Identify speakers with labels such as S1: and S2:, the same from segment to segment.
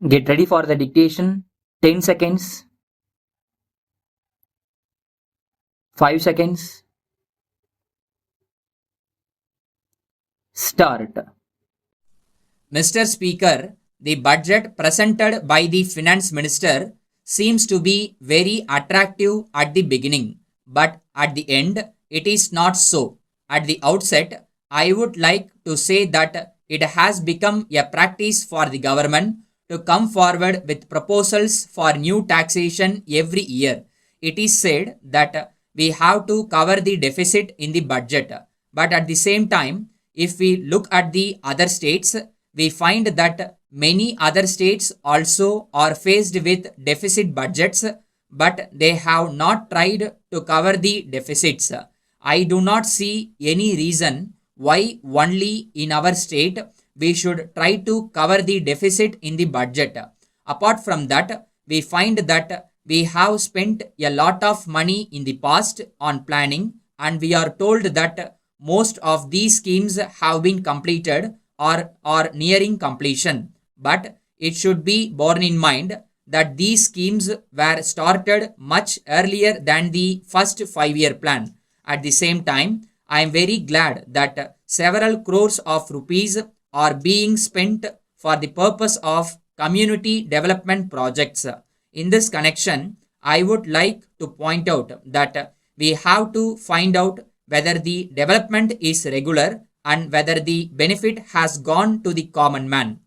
S1: Get ready for the dictation. 10 seconds. 5 seconds. Start.
S2: Mr. Speaker, the budget presented by the Finance Minister seems to be very attractive at the beginning, but at the end, it is not so. At the outset, I would like to say that it has become a practice for the government to come forward with proposals for new taxation every year. It is said that we have to cover the deficit in the budget, but at the same time, if we look at the other states, we find that many other states also are faced with deficit budgets, but they have not tried to cover the deficits. I do not see any reason why only in our state we should try to cover the deficit in the budget. Apart from that, we find that we have spent a lot of money in the past on planning, and we are told that most of these schemes have been completed or are nearing completion. But it should be borne in mind that these schemes were started much earlier than the first 5-year plan. At the same time, I am very glad that several crores of rupees are being spent for the purpose of community development projects. In this connection, I would like to point out that we have to find out whether the development is regular and whether the benefit has gone to the common man.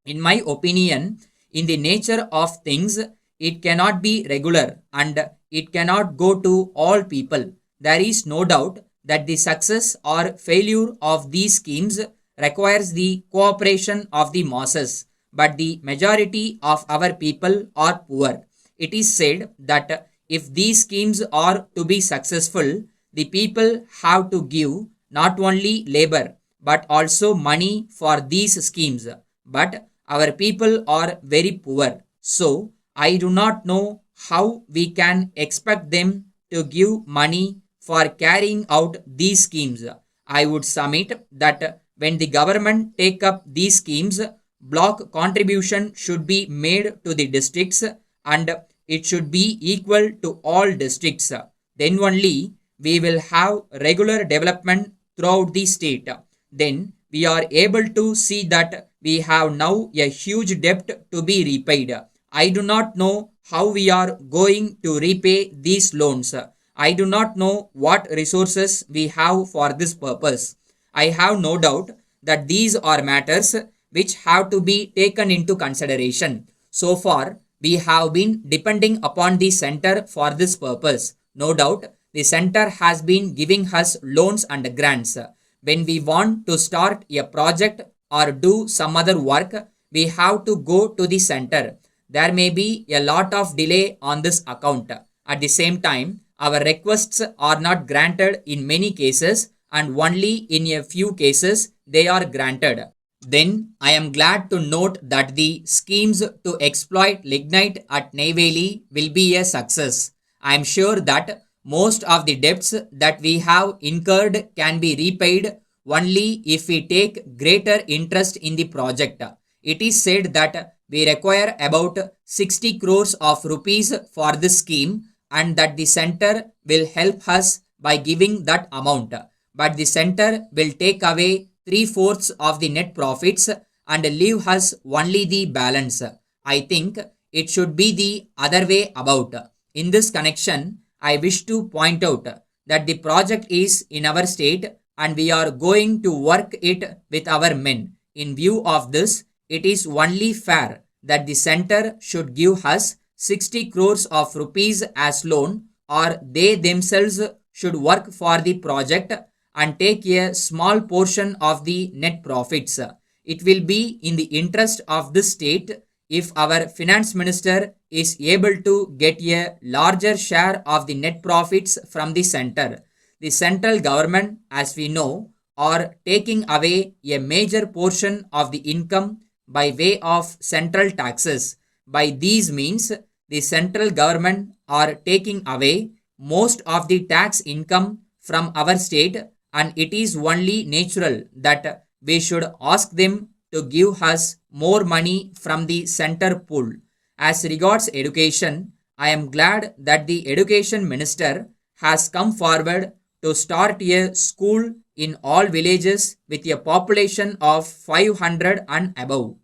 S2: In my opinion, in the nature of things, it cannot be regular and it cannot go to all people. There is no doubt that the success or failure of these schemes requires the cooperation of the masses, but the majority of our people are poor. It is said that if these schemes are to be successful, the people have to give not only labor but also money for these schemes. But our people are very poor, so I do not know how we can expect them to give money for carrying out these schemes. I would submit that when the government take up these schemes, block contribution should be made to the districts and it should be equal to all districts. Then only we will have regular development throughout the state. Then we are able to see that we have now a huge debt to be repaid. I do not know how we are going to repay these loans. I do not know what resources we have for this purpose. I have no doubt that these are matters which have to be taken into consideration. So far, we have been depending upon the center for this purpose. No doubt, the center has been giving us loans and grants. When we want to start a project or do some other work, we have to go to the center. There may be a lot of delay on this account. At the same time, our requests are not granted in many cases and only in a few cases they are granted. Then I am glad to note that the schemes to exploit lignite at Neyveli will be a success. I am sure that most of the debts that we have incurred can be repaid only if we take greater interest in the project. It is said that we require about 60 crores of rupees for this scheme and that the center will help us by giving that amount. But the center will take away 3/4 of the net profits and leave us only the balance. I think it should be the other way about. In this connection, I wish to point out that the project is in our state and we are going to work it with our men. In view of this, it is only fair that the center should give us 60 crores of rupees as loan, or they themselves should work for the project and take a small portion of the net profits. It will be in the interest of this state if our finance minister is able to get a larger share of the net profits from the center. The central government, as we know, are taking away a major portion of the income by way of central taxes. By these means, the central government are taking away most of the tax income from our state, and it is only natural that we should ask them to give us more money from the center pool. As regards education, I am glad that the education minister has come forward to start a school in all villages with a population of 500 and above.